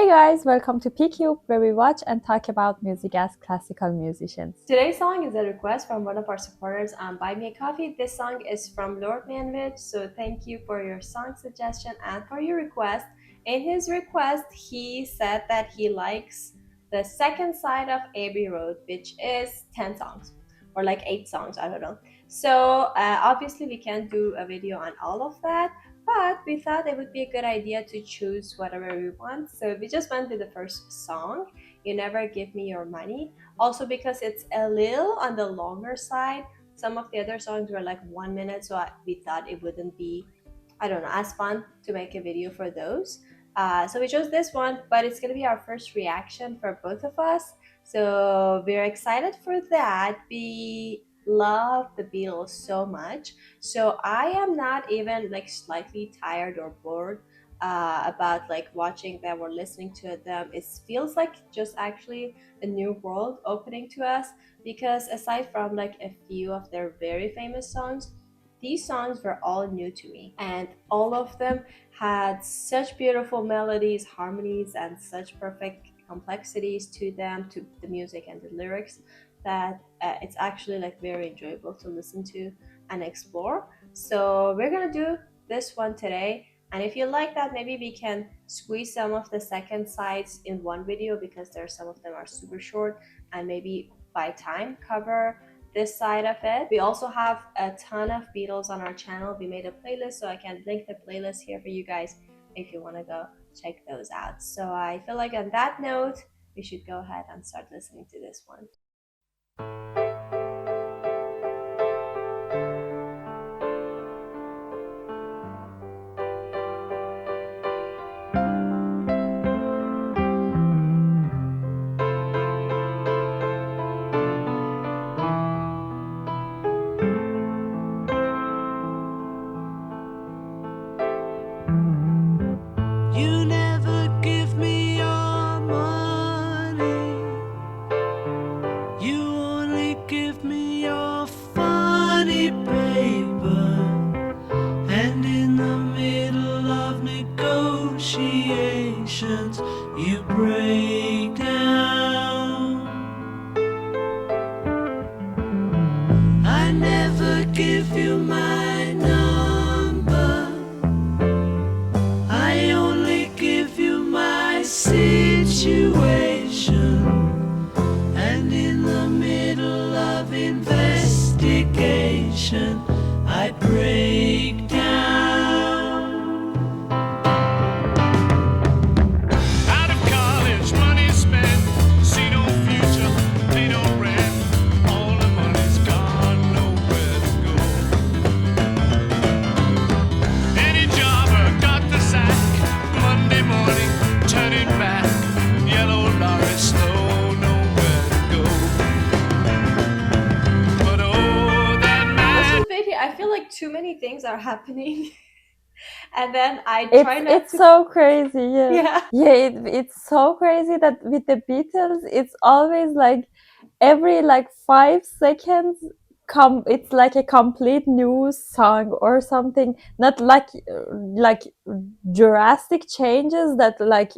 Hey guys, welcome to PCube, where we watch and talk about music as classical musicians. Today's song is a request from one of our supporters on Buy Me a Coffee. This song is from Lord Manwich, so thank you for your song suggestion and for your request. In his request, he said that he likes the second side of Abbey Road, which is 10 songs or like 8 songs, I don't know. So obviously we can't do a video on all of that, but we thought it would be a good idea to choose whatever we want. So we just went with the first song, You Never Give Me Your Money. Also because it's a little on the longer side. Some of the other songs were like 1 minute, so we thought it wouldn't be, I don't know, as fun to make a video for those. So we chose this one, but it's gonna be our first reaction for both of us. So we're excited for that. We love the Beatles so much. So I am not even like slightly tired or bored about like watching them or listening to them. It feels like just actually a new world opening to us, because aside from like a few of their very famous songs, these songs were all new to me, and all of them had such beautiful melodies, harmonies, and such perfect complexities to them, to the music and the lyrics, that it's actually like very enjoyable to listen to and explore. So we're gonna do this one today, and if you like that, maybe we can squeeze some of the second sides in one video, because there's some of them are super short, and maybe by time cover this side of it. We also have a ton of Beatles on our channel. We made a playlist, so I can link the playlist here for you guys if you want to go check those out. So I feel like on that note, we should go ahead and start listening to this one. You never give me your money. You only give me your funny paper. And in the middle of negotiations, you break down. I never give you my number. I only give you my situation, and in the middle of investigation, I break down. Out of college, money spent, see no future, pay no rent. All the money's gone, nowhere to go. Any jobber got the sack. Monday morning, turning back. Yellow lorry, slow, nowhere to go. But oh, that This man. is very, I feel like too many things are happening. And then I try not It's to. so crazy, yeah. Yeah. It's so crazy that with the Beatles, it's always like every like 5 seconds it's like a complete new song or something, not like drastic changes that like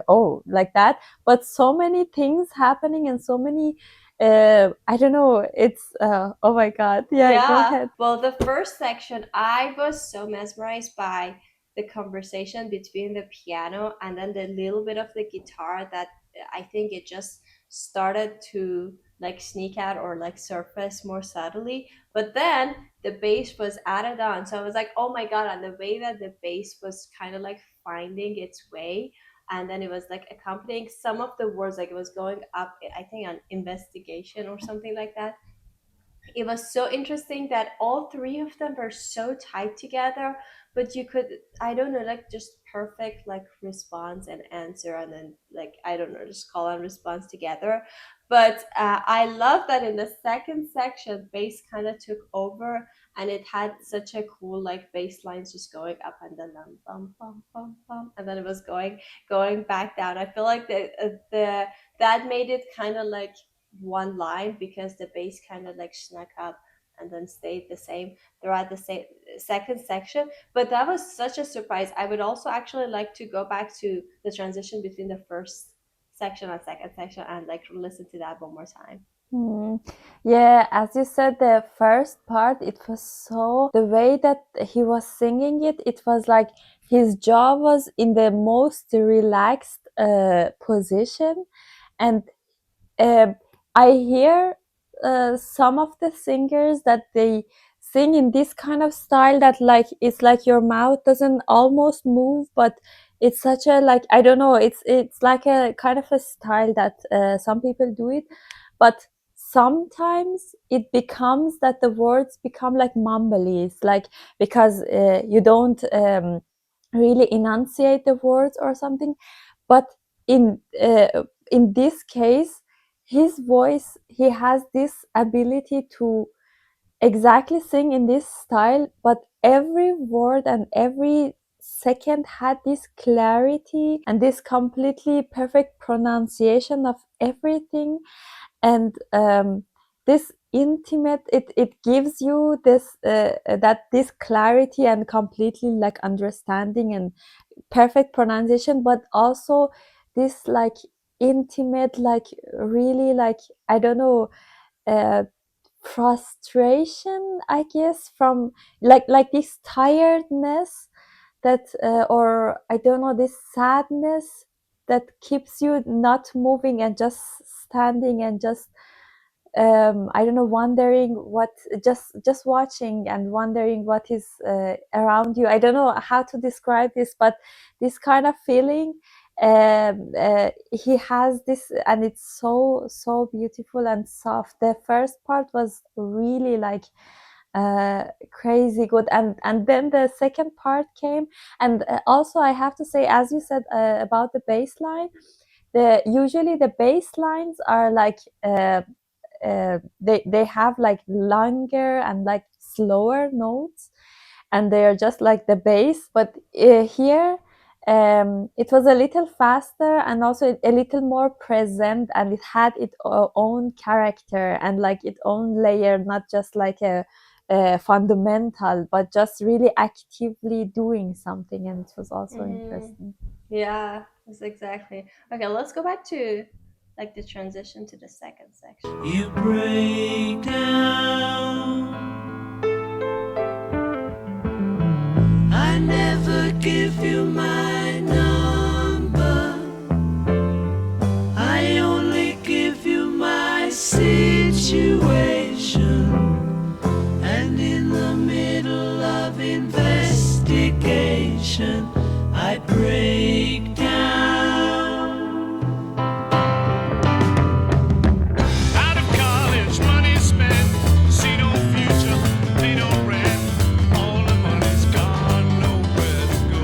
oh, like that, but so many things happening and so many I don't know, it's oh my god, yeah, go Yeah. ahead. Well, the first section, I was so mesmerized by the conversation between the piano and then the little bit of the guitar, that I think it just started to like sneak out or like surface more subtly. But then the bass was added on. So I was like, oh my God. And the way that the bass was kind of like finding its way. And then it was like accompanying some of the words, like it was going up, I think, on investigation or something like that. It was so interesting that all three of them were so tied together, but you could, I don't know, like just perfect like response and answer, and then like, I don't know, just call and response together. But I love that in the second section bass kind of took over, and it had such a cool like bass lines just going up, and then bum bum bum bum, and then it was going back down. I feel like the that made it kind of like one line, because the bass kind of like snuck up and then stayed the same throughout the second section. But that was such a surprise. I would also actually like to go back to the transition between the first section and second section and like listen to that one more time. Mm. Yeah, as you said, the first part, it was so, the way that he was singing it, it was like his jaw was in the most relaxed position. And uh, I hear some of the singers that they sing in this kind of style that like it's like your mouth doesn't almost move, but it's such a like, I don't know, it's like a kind of a style that some people do it, but sometimes it becomes that the words become like mumblies, like because you don't really enunciate the words or something. But in this case, his voice, he has this ability to exactly sing in this style, but every word and every second had this clarity and this completely perfect pronunciation of everything. And this intimate, it gives you this that this clarity and completely like understanding and perfect pronunciation, but also this like intimate, like really like, I don't know, uh, frustration, I guess, from like this tiredness that or I don't know, this sadness that keeps you not moving and just standing and just I don't know, wondering what, just watching and wondering what is around you. I don't know how to describe this, but this kind of feeling he has this, and it's so beautiful and soft. The first part was really like crazy good, and then the second part came. And also I have to say, as you said about the bass line, the usually the bass lines are like they have like longer and like slower notes, and they are just like the bass. But here it was a little faster and also a little more present, and it had its own character and like its own layer, not just like a fundamental, but just really actively doing something, and it was also interesting. Yeah, that's exactly. Okay, let's go back to like the transition to the second section. You break down. I never give you my number. I only give you my situation. And in the middle of investigation, I break down. Out of college, money spent, see no future, pay no rent. All the money's gone, nowhere to go.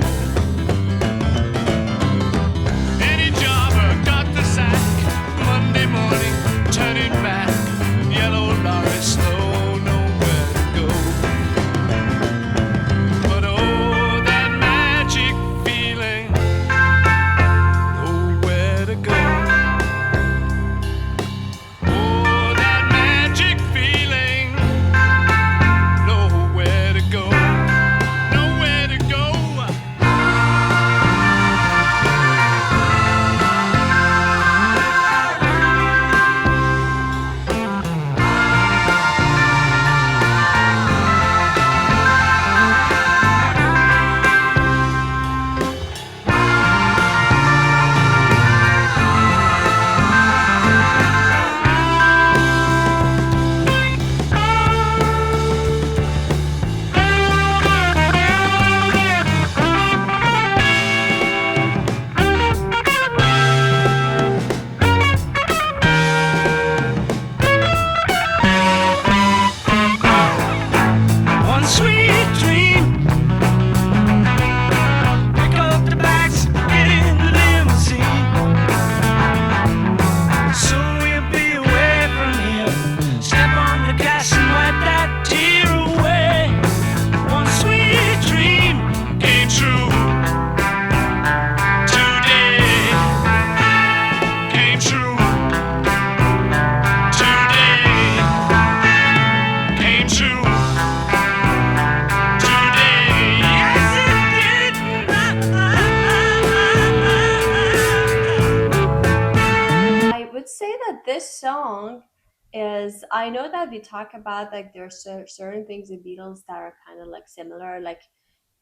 that this song is, I know that we talk about like there's certain things in Beatles that are kind of like similar, like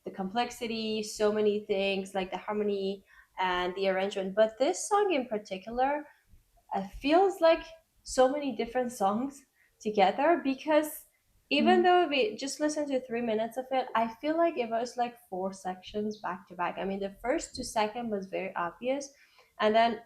the complexity, so many things, like the harmony and the arrangement. But this song in particular, feels like so many different songs together, because even Mm. though we just listened to 3 minutes of it, I feel like it was like four sections back to back. I mean, the first 2 seconds was very obvious, and then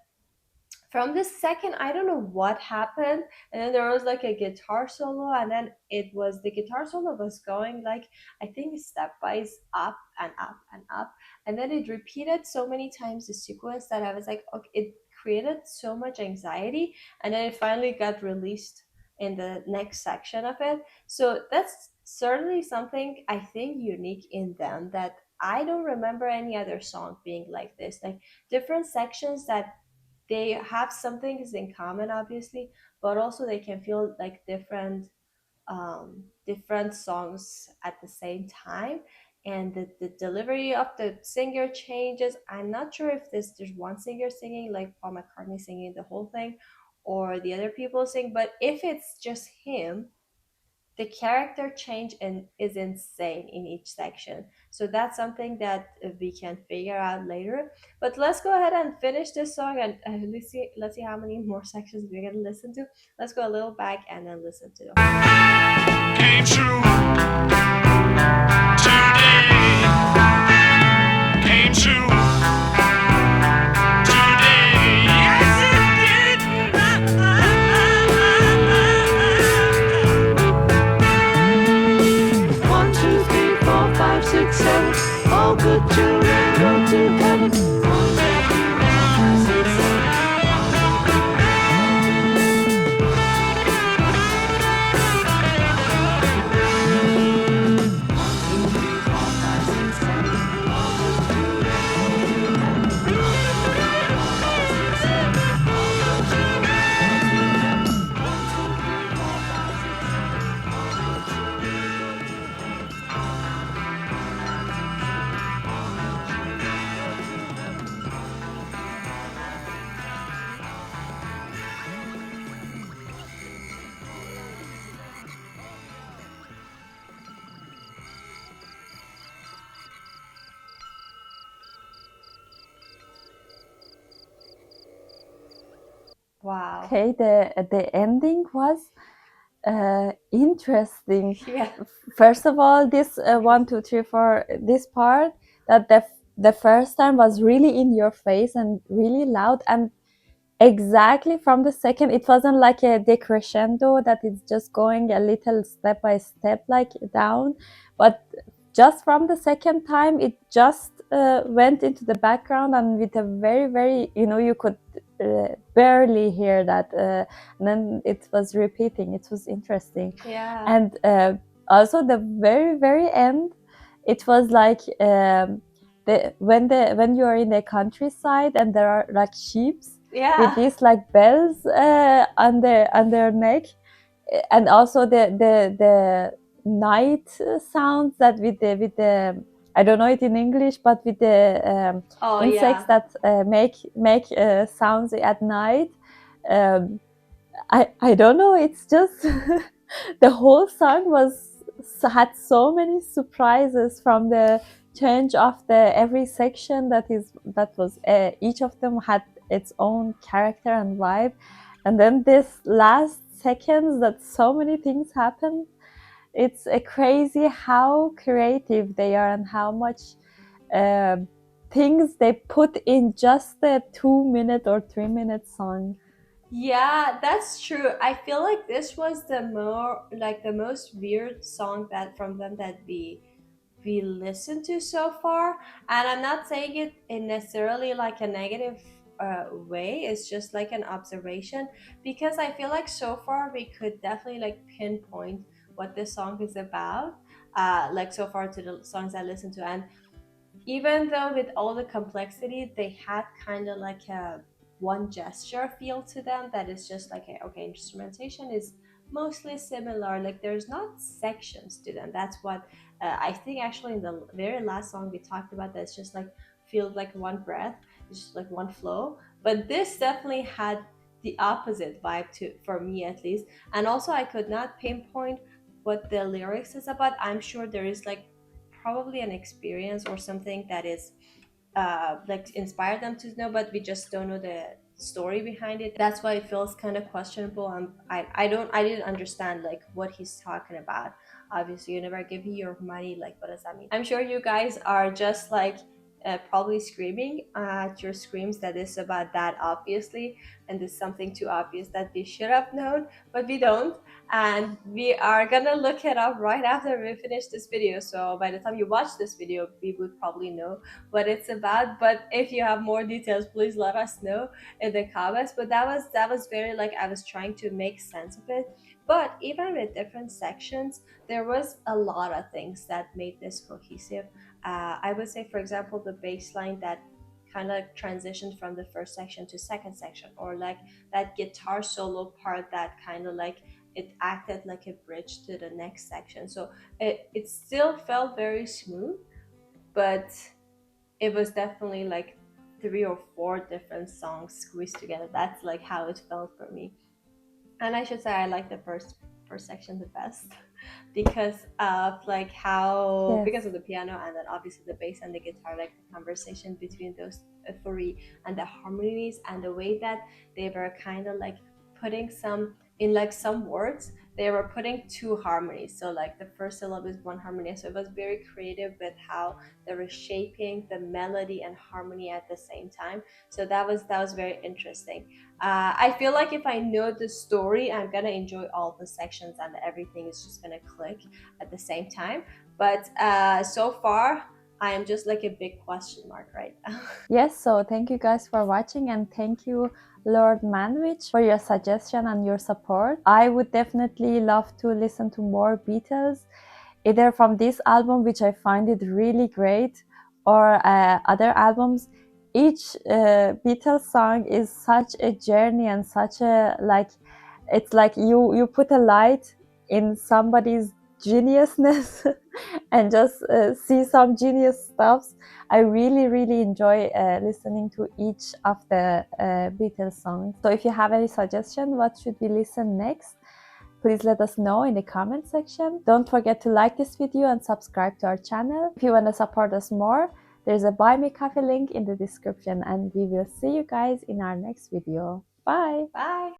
from the second, I don't know what happened, and then there was like a guitar solo, and then it was the guitar solo was going like, I think stepwise up and up and up, and then it repeated so many times the sequence that I was like, okay, it created so much anxiety, and then it finally got released in the next section of it. So that's certainly something I think unique in them, that I don't remember any other song being like this, like different sections that they have some things in common, obviously, but also they can feel like different songs at the same time. And the delivery of the singer changes. I'm not sure if there's one singer singing, like Paul McCartney singing the whole thing, or the other people sing, but if it's just him, the character change is insane in each section. So that's something that we can figure out later. But let's go ahead and finish this song, and let's see how many more sections we're gonna listen to. Let's go a little back and then listen to. Came true today. Came true today. Yes, it did. 1, 2, 3, 4, 5, 6, 7. All good children go to heaven. Wow. Okay, the ending was interesting. Yeah. First of all, this 1, 2, 3, 4, this part, that the first time was really in your face and really loud, and exactly from the second, it wasn't like a decrescendo that it's just going a little step by step like down, but just from the second time it just went into the background, and with a very very, you could barely hear that, and then it was repeating. It was interesting. Yeah. And also the very very end, it was like when you are in the countryside and there are like sheeps with Yeah. these like bells on their neck, and also the night sounds that with the I don't know it in English, but with the Oh insects yeah. that make sounds at night. um, I don't know, it's just the whole song had so many surprises, from the change of the every section, that was each of them had its own character and vibe, and then this last seconds that so many things happen. It's a crazy how creative they are, and how much uh, things they put in just a 2 minute or 3 minute song. Yeah, that's true. I feel like this was the most weird song that from them that we listened to so far. And I'm not saying it in necessarily like a negative way. It's just like an observation, because I feel like so far we could definitely like pinpoint what this song is about. Like so far to the songs I listened to, and even though with all the complexity, they had kind of like a one gesture feel to them, that is just like okay, instrumentation is mostly similar, like there's not sections to them. That's what I think actually in the very last song we talked about, that's just like feels like one breath, it's just like one flow. But this definitely had the opposite vibe to, for me at least. And also I could not pinpoint what the lyrics is about. I'm sure there is like probably an experience or something that is like inspire them to know, but we just don't know the story behind it. That's why it feels kind of questionable. I didn't understand like what he's talking about. Obviously, you never give me your money. Like, what does that mean? I'm sure you guys are just like probably screaming at your screams that is about that, obviously, and it's something too obvious that we should have known, but we don't. And we are gonna look it up right after we finish this video. So by the time you watch this video, we would probably know what it's about. But if you have more details, please let us know in the comments. But that was very like I was trying to make sense of it. But even with different sections, there was a lot of things that made this cohesive. I would say, for example, the bass line that kind of transitioned from the first section to second section, or like that guitar solo part that kind of like it acted like a bridge to the next section. So it still felt very smooth, but it was definitely like 3 or 4 different songs squeezed together. That's like how it felt for me. And I should say I like the first section the best because of like how Yes. because of the piano, and then obviously the bass and the guitar, like the conversation between those three, and the harmonies, and the way that they were kind of like putting some in like some words, they were putting 2 harmonies. So like the first syllable is 1 harmony, so it was very creative with how they were shaping the melody and harmony at the same time. So that was very interesting. I feel like if I know the story, I'm gonna enjoy all the sections and everything is just gonna click at the same time. But so far, I am just like a big question mark right now. Yes, so thank you guys for watching, and thank you, Lord Manwich, for your suggestion and your support. I would definitely love to listen to more Beatles, either from this album, which I find it really great, or other albums. Each Beatles song is such a journey and such a like, it's like you put a light in somebody's geniusness and just see some genius stuffs. I really enjoy listening to each of the Beatles songs. So if you have any suggestion, what should we listen next? Please let us know in the comment section. Don't forget to like this video and subscribe to our channel. If you want to support us more, there's a Buy Me Coffee link in the description, and we will see you guys in our next video. Bye! Bye!